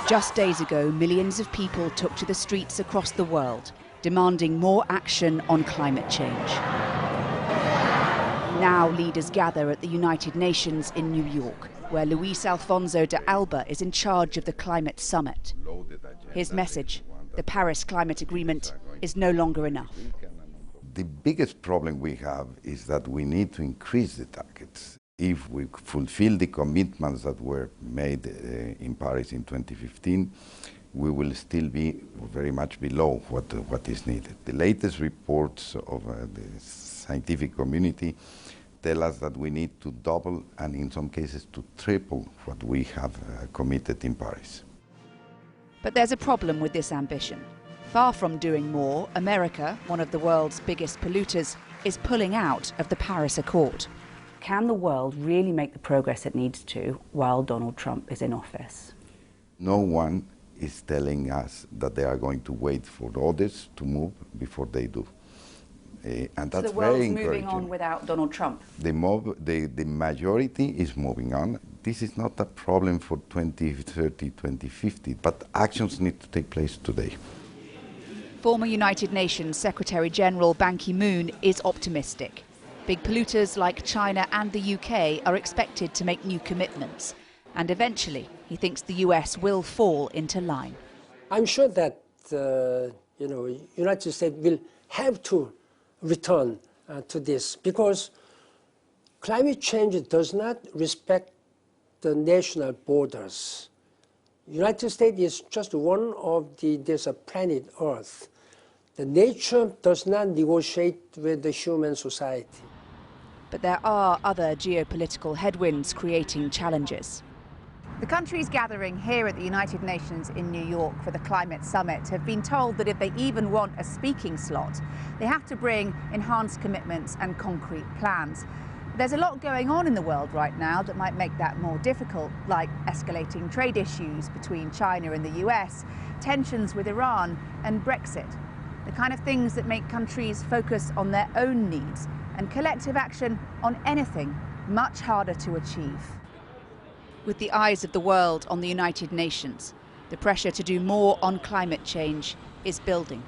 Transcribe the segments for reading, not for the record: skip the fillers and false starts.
Just days ago, millions of people took to the streets across the world, demanding more action on climate change. Now leaders gather at the United Nations in New York, where Luis Alfonso De Alba is in charge of the climate summit. His message: the Paris Climate Agreement is no longer enough. The biggest problem we have is that we need to increase the targets. If we fulfill the commitments that were made in Paris in 2015, we will still be very much below what is needed. The latest reports of the scientific community tell us that we need to double and in some cases to triple what we have committed in Paris. But there's a problem with this ambition. Far from doing more, America, one of the world's biggest polluters, is pulling out of the Paris Accord. Can the world really make the progress it needs to while Donald Trump is in office? No one is telling us that they are going to wait for others to move before they do. And that's so the world's very encouraging. moving on without Donald Trump? The majority is moving on. This is not a problem for 2030, 2050, but actions need to take place today. Former United Nations Secretary-General Ban Ki-moon is optimistic. Big polluters like China and the UK are expected to make new commitments. And eventually, he thinks the US will fall into line. I'm sure that United States will have to return to this, because climate change does not respect the national borders. United States is just one of there's a planet Earth. The nature does not negotiate with the human society. But there are other geopolitical headwinds creating challenges. The countries gathering here at the United Nations in New York for the climate summit have been told that if they even want a speaking slot, they have to bring enhanced commitments and concrete plans. There's a lot going on in the world right now that might make that more difficult, like escalating trade issues between China and the US, tensions with Iran and Brexit. The kind of things that make countries focus on their own needs and collective action on anything much harder to achieve. With the eyes of the world on the United Nations, the pressure to do more on climate change is building,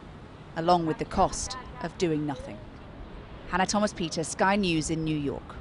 along with the cost of doing nothing. Hannah Thomas-Peter, Sky News in New York.